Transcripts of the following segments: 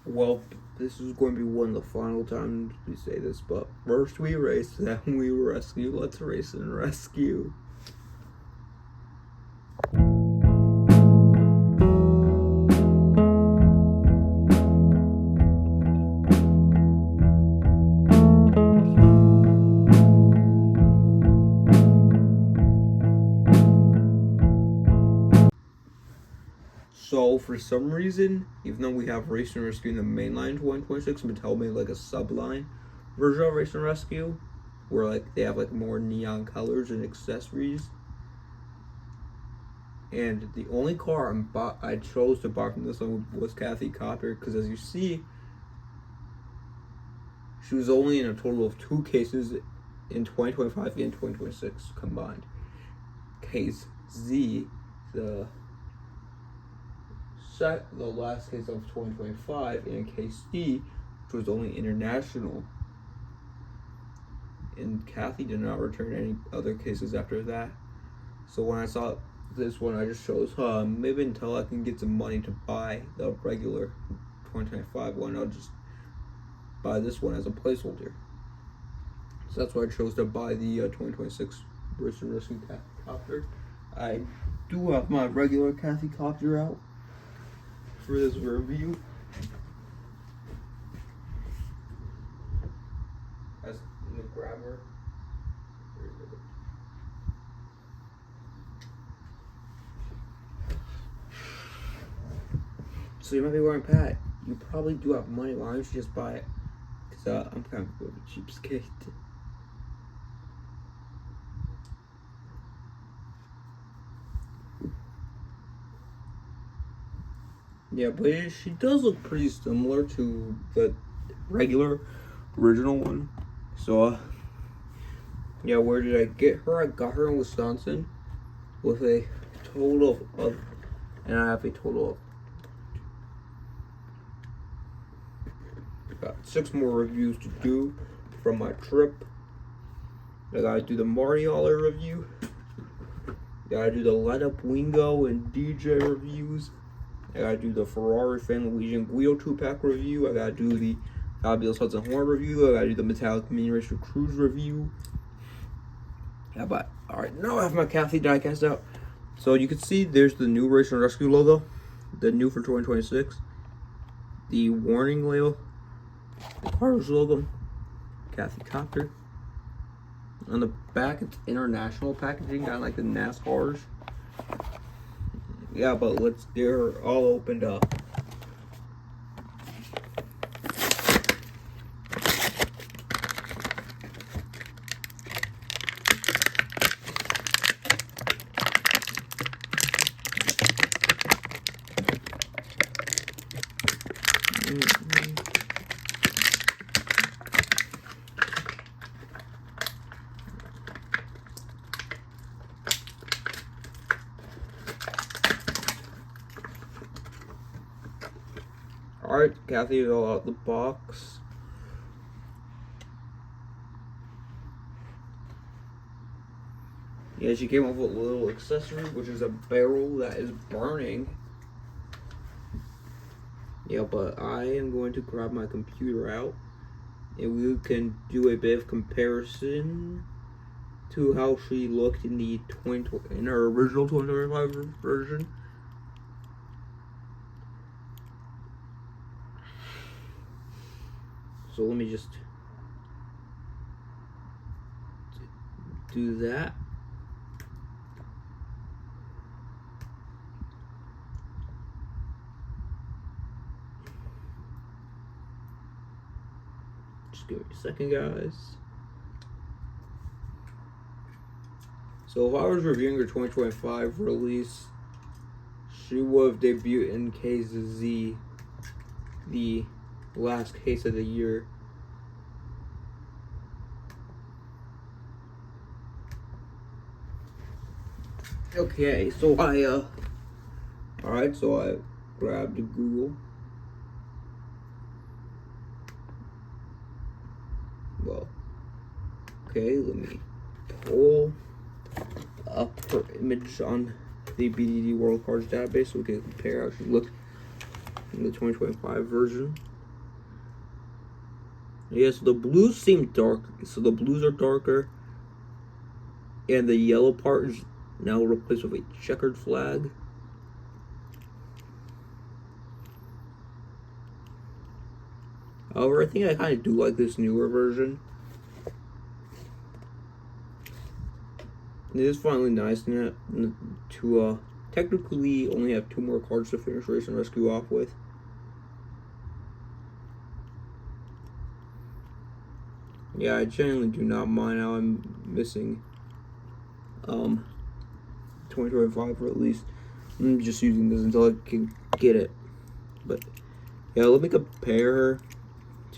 Well, this is going to be one of the final times we say this, but first we race, then we rescue. Let's race and rescue. So for some reason, even though we have Race and Rescue in the main line in 2026, Mattel made like a subline version of Race and Rescue, where like they have like more neon colors and accessories. And the only car I chose to buy from this one was Kathy Copter, because as you see, she was only in a total of 2 cases in 2025 and 2026 combined. Case Z, the last case of 2025, and case D, which was only international. And Kathy did not return any other cases after that. So when I saw this one, I just chose, maybe until I can get some money to buy the regular 2025 one, I'll just buy this one as a placeholder. So that's why I chose to buy the 2026 Race and Rescue Kathy Copter. I do have my regular Kathy Copter out for this review. As the grabber. So you might be wondering, Pat, you probably do have money. Why don't you just buy it? Because I'm kind of a cheapskate. Yeah, but she does look pretty similar to the regular original one. So, yeah, where did I get her? I got her in Wisconsin with a total of, and I have a total of got 6 more reviews to do from my trip. I gotta do the Marty Holler review. Gotta do the Light Up Wingo and DJ reviews. I gotta do the Ferrari Fan Legion Guido 2-pack review. I gotta do the Fabulous Hudson Horn review. I gotta do the Metallic Mini Racer Cruise review. Yeah, but alright, now I have my Kathy diecast out. So you can see there's the new Race and Rescue logo, the new for 2026. The warning label, the Cars logo, Kathy Copter. On the back, it's international packaging, kind of like the NASCARs. Yeah, but let's get her all opened up. Alright, Kathy is all out the box. Yeah, she came up with a little accessory, which is a barrel that is burning. Yeah, but I am going to grab my computer out, and we can do a bit of comparison to how she looked in the in her original 2025 version. So let me just do that. Just give me a second, guys. So if I was reviewing her 2025 release, she would have debuted in Case Z, the last case of the year. Okay, so alright, so I grabbed Google. Well, okay, let me pull up her image on the BDD World Cards database so we can compare how she looked in the 2025 version. Yeah, so the blues seem dark. So the blues are darker, and the yellow part is now replaced with a checkered flag. However, I think I kind of do like this newer version. It is finally nice to technically only have 2 more cards to finish Race and Rescue off with. Yeah, I genuinely do not mind how I'm missing 2025 for at least. I'm just using this until I can get it. But yeah, let me compare her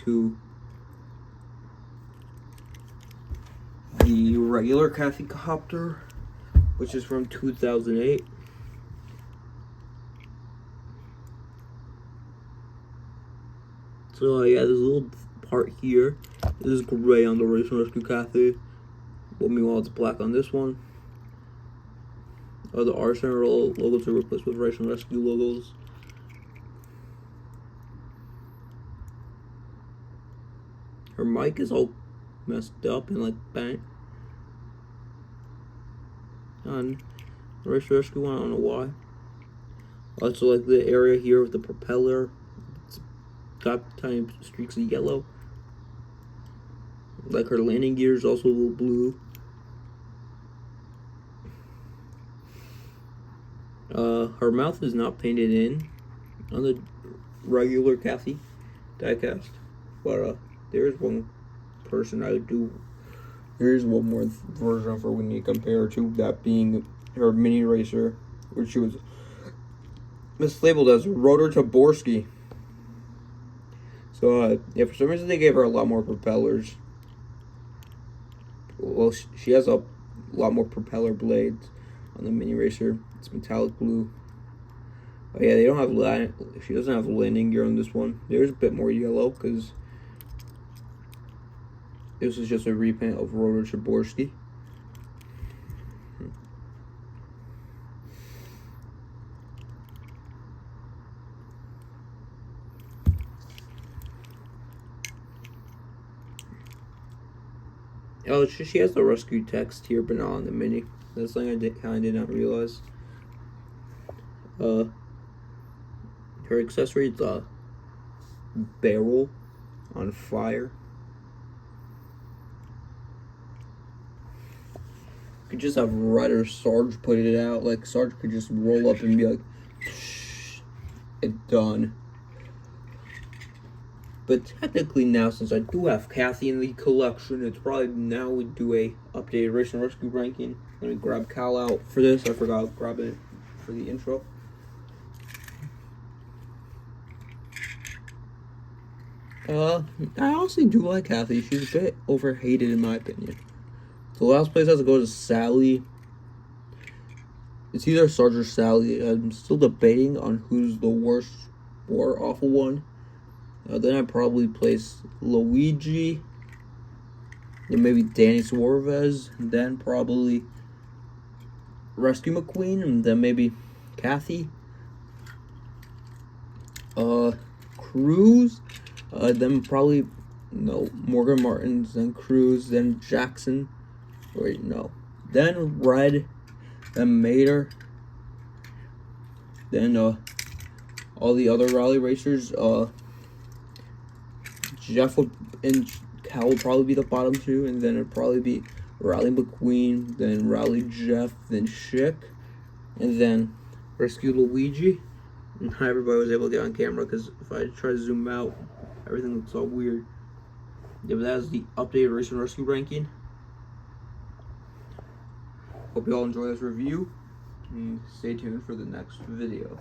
to the regular Kathy copter, which is from 2008. So yeah, this little part here is gray on the Race and Rescue Kathy, but meanwhile it's black on this one. The R Center logos are replaced with Race and Rescue logos. Her mic is all messed up and like bent. On the Race and Rescue one, I don't know why. Also, like the area here with the propeller, it's got tiny streaks of yellow. Like her landing gear is also a little blue. Her mouth is not painted in on the regular Kathy diecast, but there's one person I do. Here's one more version of her when you compare to that being her mini racer, which she was mislabeled as Rotor Taborski. So yeah, for some reason they gave her a lot more propellers. Well, she has a lot more propeller blades on the mini racer. It's metallic blue. Oh yeah, they don't have she doesn't have landing gear on this one. There's a bit more yellow because this is just a repaint of Rotor Taborski. Oh, she has the rescue text here, but not on the mini. That's something I kind of did not realize. Her accessory is a barrel on fire. You could just have Red or Sarge put it out. Like Sarge could just roll up and be like, "Shh, it's done." But technically now, since I do have Kathy in the collection, it's probably now we do a updated Race and Rescue ranking. Let me grab Cal out for this. I forgot to grab it for the intro. I honestly do like Kathy. She's a bit overhated in my opinion. The last place has to go to Sally. It's either Sarge or Sally. I'm still debating on who's the worst or awful one. Then I'd probably place Luigi, then maybe Danny Suarez, and then probably Rescue McQueen, and then maybe Kathy. Cruz, then probably, no, Morgan Martins, then Cruz, then Jackson. Wait, no. Then Red, then Mater, then all the other rally racers, Jeff and Cal will probably be the bottom 2, and then it'd probably be Rally McQueen, then Rally Jeff, then Schick, and then Rescue Luigi. And not everybody was able to get on camera because if I try to zoom out, everything looks all weird. Yeah, but that is the updated Race and Rescue ranking. Hope you all enjoy this review, and stay tuned for the next video.